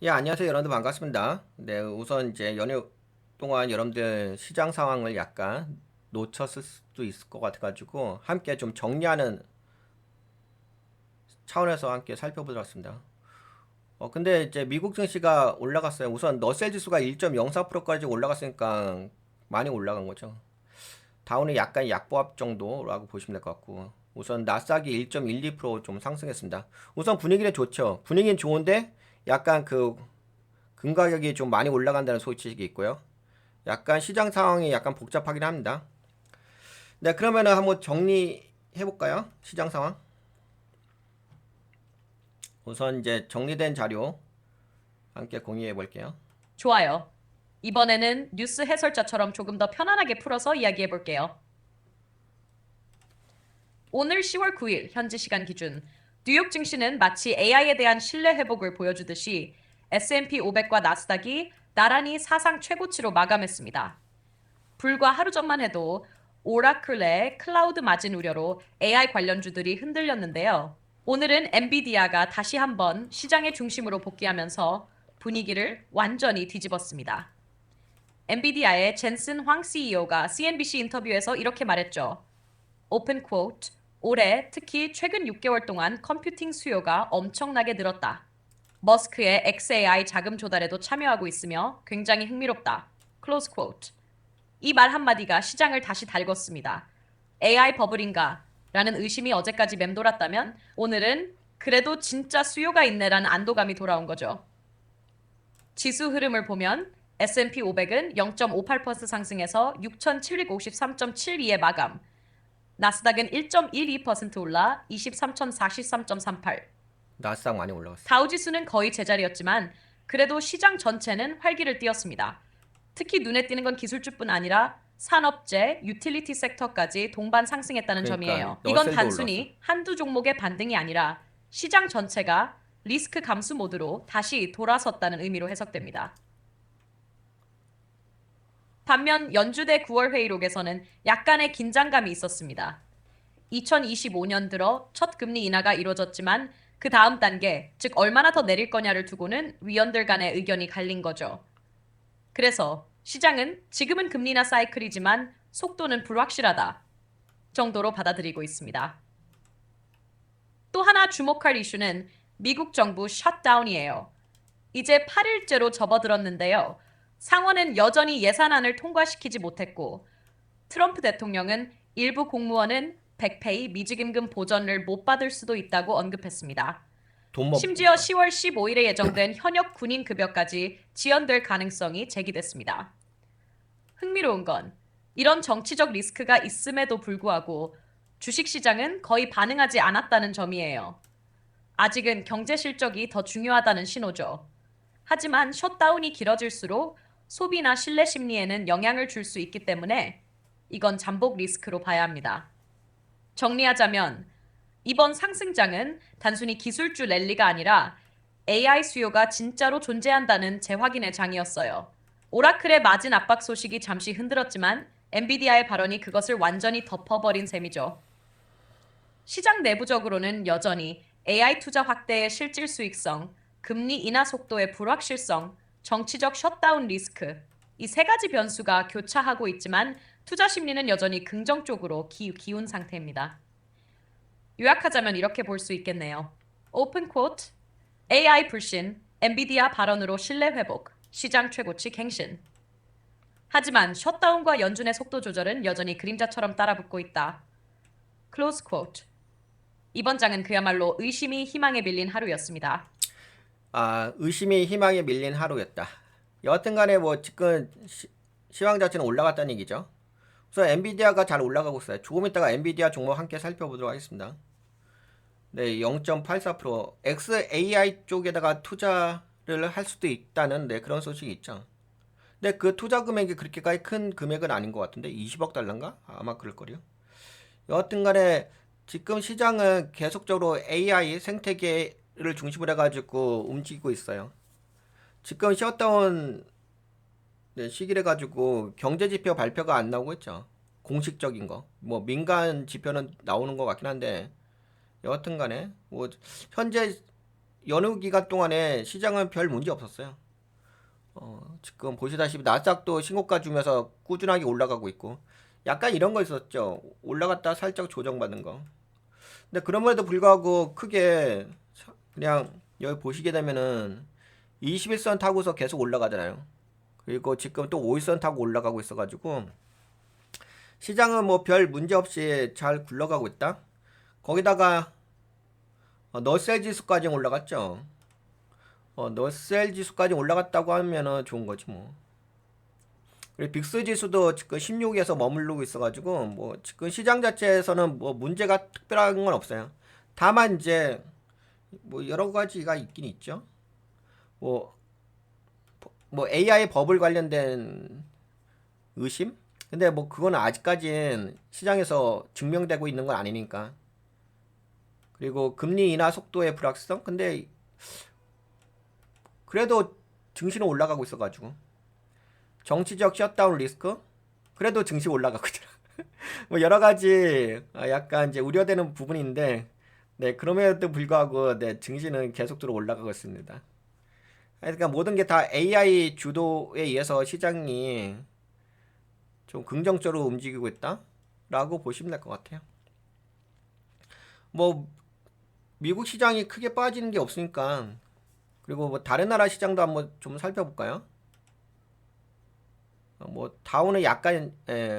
예, 안녕하세요. 여러분들 반갑습니다. 네, 우선 이제 연휴 동안 여러분들 시장 상황을 약간 놓쳤을 수도 있을 것 같아가지고 함께 좀 정리하는 차원에서 함께 살펴보도록 하겠습니다. 근데 이제 미국 증시가 올라갔어요. 우선 러셀 지수가 1.04%까지 올라갔으니까 많이 올라간 거죠. 다운이 약간 약보합 정도라고 보시면 될 것 같고 우선 나스닥이 1.12%좀 상승했습니다. 우선 분위기는 좋죠. 분위기는 좋은데 약간 그 금가격이 좀 많이 올라간다는 소식이 있고요. 약간 시장 상황이 약간 복잡하긴 합니다. 네, 그러면은 한번 정리해 볼까요? 시장 상황. 우선 이제 정리된 자료 함께 공유해 볼게요. 좋아요. 이번에는 뉴스 해설자처럼 조금 더 편안하게 풀어서 이야기해 볼게요. 오늘 10월 9일 현지 시간 기준 뉴욕 증시는 마치 AI에 대한 신뢰 회복을 보여주듯이 S&P 500과 나스닥이 나란히 사상 최고치로 마감했습니다. 불과 하루 전만 해도 오라클의 클라우드 마진 우려로 AI 관련주들이 흔들렸는데요. 오늘은 엔비디아가 다시 한번 시장의 중심으로 복귀하면서 분위기를 완전히 뒤집었습니다. 엔비디아의 젠슨 황 CEO가 CNBC 인터뷰에서 이렇게 말했죠. 오픈 쿼트, 올해 특히 최근 6개월 동안 컴퓨팅 수요가 엄청나게 늘었다. 머스크의 XAI 자금 조달에도 참여하고 있으며 굉장히 흥미롭다. 클로즈 쿼트. 이 말 한마디가 시장을 다시 달궜습니다. AI 버블인가? 라는 의심이 어제까지 맴돌았다면 오늘은 그래도 진짜 수요가 있네라는 안도감이 돌아온 거죠. 지수 흐름을 보면 S&P 500은 0.58% 상승해서 6,753.72에 마감. 나스닥은 1.12% 올라 23,043.38. 나스닥 많이 올라갔어요. 다우지수는 거의 제자리였지만 그래도 시장 전체는 활기를 띠었습니다. 특히 눈에 띄는 건 기술주뿐 아니라 산업재, 유틸리티 섹터까지 동반 상승했다는 그러니까 점이에요. 이건 러셀도 올랐어. 단순히 한두 종목의 반등이 아니라 시장 전체가 리스크 감수 모드로 다시 돌아섰다는 의미로 해석됩니다. 반면 연주대 9월 회의록에서는 약간의 긴장감이 있었습니다. 2025년 들어 첫 금리 인하가 이루어졌지만 그 다음 단계, 즉 얼마나 더 내릴 거냐를 두고는 위원들 간의 의견이 갈린 거죠. 그래서 시장은 지금은 금리 인하 사이클이지만 속도는 불확실하다 정도로 받아들이고 있습니다. 또 하나 주목할 이슈는 미국 정부 셧다운이에요. 이제 8일째로 접어들었는데요. 상원은 여전히 예산안을 통과시키지 못했고 트럼프 대통령은 일부 공무원은 백페이 미지김금 보전을 못 받을 수도 있다고 언급했습니다. 돈 심지어 먹으니까. 10월 15일에 예정된 현역 군인 급여까지 지연될 가능성이 제기됐습니다. 흥미로운 건 이런 정치적 리스크가 있음에도 불구하고 주식시장은 거의 반응하지 않았다는 점이에요. 아직은 경제 실적이 더 중요하다는 신호죠. 하지만 셧다운이 길어질수록 소비나 신뢰 심리에는 영향을 줄 수 있기 때문에 이건 잠복 리스크로 봐야 합니다. 정리하자면 이번 상승장은 단순히 기술주 랠리가 아니라 AI 수요가 진짜로 존재한다는 재확인의 장이었어요. 오라클의 마진 압박 소식이 잠시 흔들었지만 엔비디아의 발언이 그것을 완전히 덮어버린 셈이죠. 시장 내부적으로는 여전히 AI 투자 확대의 실질 수익성, 금리 인하 속도의 불확실성, 정치적 셧다운 리스크, 이 세 가지 변수가 교차하고 있지만 투자 심리는 여전히 긍정적으로 기운 상태입니다. 요약하자면 이렇게 볼 수 있겠네요. 오픈 쿼트, AI 불신, 엔비디아 발언으로 신뢰 회복, 시장 최고치 갱신. 하지만 셧다운과 연준의 속도 조절은 여전히 그림자처럼 따라붙고 있다. 클로즈 쿼트. 이번 장은 그야말로 의심이 희망에 밀린 하루였습니다. 아, 의심이 희망에 밀린 하루였다. 여하튼간에 뭐 지금 시황 자체는 올라갔다는 얘기죠. 우선 엔비디아가 잘 올라가고 있어요. 조금 있다가 엔비디아 종목 함께 살펴보도록 하겠습니다. 네, 0.84% XAI 쪽에다가 투자를 할 수도 있다는 네, 그런 소식이 있죠. 근데 그 투자 금액이 그렇게까지 큰 금액은 아닌 것 같은데 20억 달러인가? 아마 그럴 거요. 여하튼간에 지금 시장은 계속적으로 AI 생태계를 중심으로 해가지고 움직이고 있어요. 지금 셧다운 네, 시기래 가지고 경제 지표 발표가 안 나오고 있죠. 공식적인 거. 뭐 민간 지표는 나오는 것 같긴 한데 여하튼간에 뭐 현재 연휴 기간 동안에 시장은 별 문제 없었어요. 지금 보시다시피 나스닥도 신고가 주면서 꾸준하게 올라가고 있고 약간 이런 거 있었죠. 올라갔다 살짝 조정받는 거. 근데 그럼에도 불구하고 크게 그냥 여기 보시게 되면은 21선 타고서 계속 올라가잖아요. 그리고 지금 또 5일선 타고 올라가고 있어가지고 시장은 뭐 별 문제 없이 잘 굴러가고 있다. 거기다가 너셀 지수까지 올라갔죠. 너셀 지수까지 올라갔다고 하면은 좋은 거지 뭐. 그리고 빅스 지수도 지금 16에서 머무르고 있어가지고 뭐 지금 시장 자체에서는 뭐 문제가 특별한 건 없어요. 다만 이제 뭐 여러 가지가 있긴 있죠. 뭐, 뭐 AI 버블 관련된 의심? 근데 뭐 그거는 아직까진 시장에서 증명되고 있는 건 아니니까. 그리고 금리 인하 속도의 불확실성? 근데 그래도 증시는 올라가고 있어가지고. 정치적 셧다운 리스크? 그래도 증시 올라가고 있더라. 뭐 여러 가지 약간 이제 우려되는 부분인데, 네, 그럼에도 불구하고 네, 증시는 계속적으로 올라가고 있습니다. 그러니까 모든 게 다 AI 주도에 의해서 시장이 좀 긍정적으로 움직이고 있다라고 보시면 될 것 같아요. 뭐 미국 시장이 크게 빠지는 게 없으니까 그리고 뭐 다른 나라 시장도 한번 좀 살펴볼까요? 뭐 다우는 약간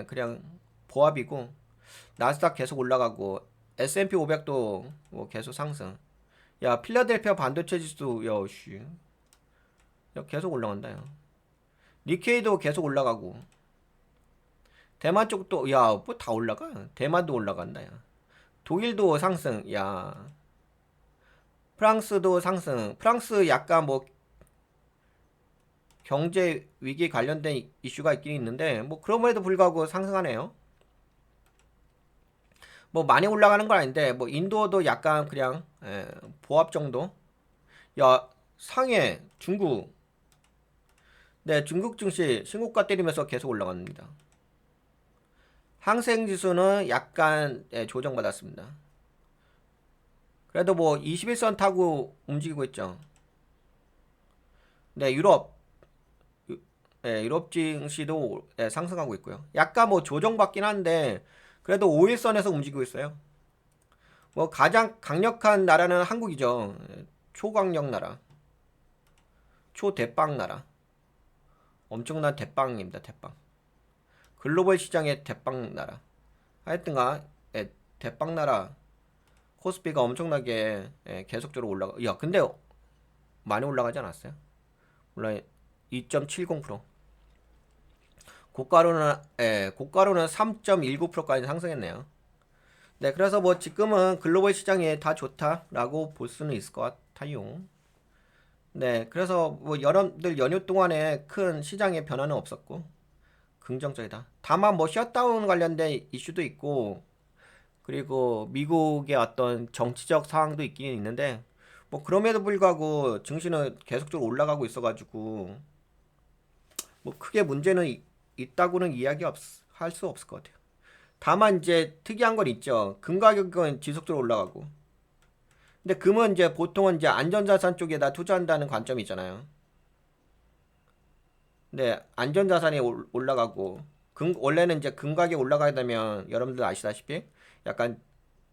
그냥 보합이고 나스닥 계속 올라가고 S&P 500도 뭐 계속 상승. 야 필라델피아 반도체 지수 야 계속 올라간다. 야. 니케이도 계속 올라가고 대만 쪽도 야 뭐 다 올라가. 대만도 올라간다. 야. 독일도 상승. 야 프랑스도 상승. 프랑스 약간 뭐 경제 위기 관련된 이슈가 있긴 있는데 뭐 그럼에도 불구하고 상승하네요. 뭐 많이 올라가는 건 아닌데 뭐 인도도 약간 그냥 보합 정도. 야 상해 중국 네 중국 증시 신고가 때리면서 계속 올라갑니다. 항생 지수는 약간 조정받았습니다. 그래도 뭐 21선 타고 움직이고 있죠. 네 유럽 증시도 상승하고 있고요. 약간 뭐 조정받긴 한데 그래도 5일선에서 움직이고 있어요. 뭐 가장 강력한 나라는 한국이죠. 초강력 나라, 초대빵 나라. 엄청난 대빵입니다. 대빵. 글로벌 시장의 대빵 나라. 하여튼가 대빵 나라. 코스피가 엄청나게 계속적으로 올라가. 야 근데 많이 올라가지 않았어요? 물론 2.70%. 고가로는 3.19%까지 상승했네요. 네, 그래서 뭐 지금은 글로벌 시장이 다 좋다라고 볼 수는 있을 것 같아요. 네, 그래서 뭐 여러분들 연휴 동안에 큰 시장의 변화는 없었고 긍정적이다. 다만 뭐 셧다운 관련된 이슈도 있고 그리고 미국의 어떤 정치적 상황도 있긴 있는데 뭐 그럼에도 불구하고 증시는 계속적으로 올라가고 있어가지고 뭐 크게 문제는 있다고는 할 수 없을 것 같아요. 다만 이제 특이한 건 있죠. 금 가격은 지속적으로 올라가고. 근데 금은 이제 보통은 이제 안전자산 쪽에다 투자한다는 관점이 있잖아요. 근데 안전자산이 올라가고 원래는 이제 금 가격 올라가게 되면 여러분들 아시다시피 약간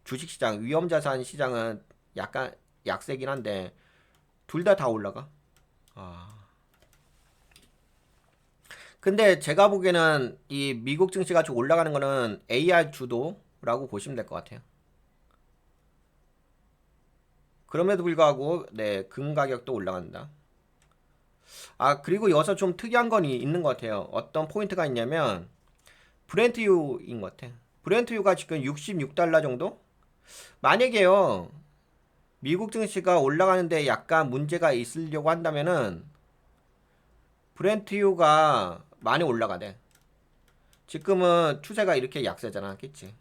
주식시장 위험자산 시장은 약간 약세긴 한데 둘 다 올라가. 아. 근데 제가 보기에는 이 미국 증시가 좀 올라가는 거는 AR 주도라고 보시면 될 것 같아요. 그럼에도 불구하고 네, 금 가격도 올라간다. 아, 그리고 여기서 좀 특이한 건 있는 것 같아요. 어떤 포인트가 있냐면 브렌트유인 것 같아. 브렌트유가 지금 66달러 정도? 만약에요. 미국 증시가 올라가는데 약간 문제가 있으려고 한다면은 브렌트유가 많이 올라가대. 지금은 추세가 이렇게 약세잖아, 그치?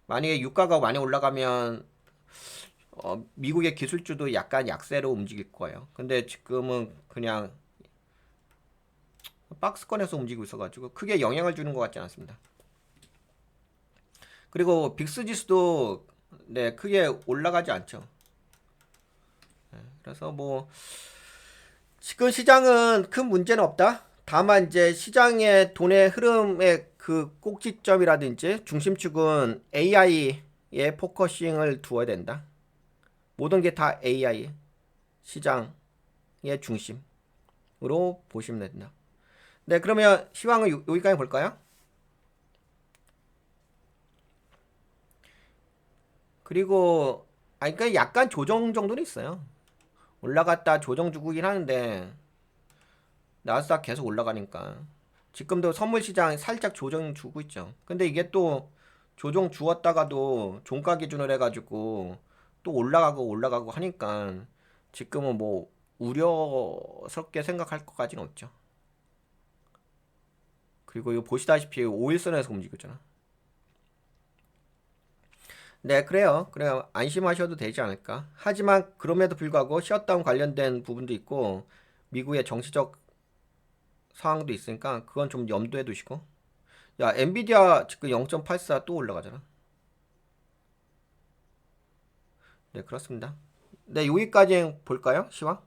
만약에 유가가 많이 올라가면 미국의 기술주도 약간 약세로 움직일 거예요. 근데 지금은 그냥 박스권에서 움직이고 있어가지고 크게 영향을 주는 것 같지 않습니다. 그리고 빅스 지수도 네 크게 올라가지 않죠. 그래서 뭐 지금 시장은 큰 문제는 없다. 다만 이제 시장의 돈의 흐름의 그 꼭지점이라든지 중심축은 AI에 포커싱을 두어야 된다. 모든 게 다 AI 시장의 중심으로 보시면 된다. 네, 그러면 시황은 여기까지 볼까요? 그리고 그러니까 약간 조정 정도는 있어요. 올라갔다 조정 주고긴 하는데 나스닥 계속 올라가니까 지금도 선물 시장 살짝 조정 주고 있죠. 근데 이게 또 조정 주었다가도 종가 기준을 해가지고 또 올라가고 하니까 지금은 뭐 우려스럽게 생각할 것까지는 없죠. 그리고 이거 보시다시피 5일선에서 움직였잖아. 네, 그래요. 안심하셔도 되지 않을까. 하지만 그럼에도 불구하고 셧다운 관련된 부분도 있고 미국의 정치적 상황도 있으니까 그건 좀 염두에 두시고. 야, 엔비디아 지금 0.84 또 올라가잖아. 네, 그렇습니다. 네, 여기까지 볼까요? 시황?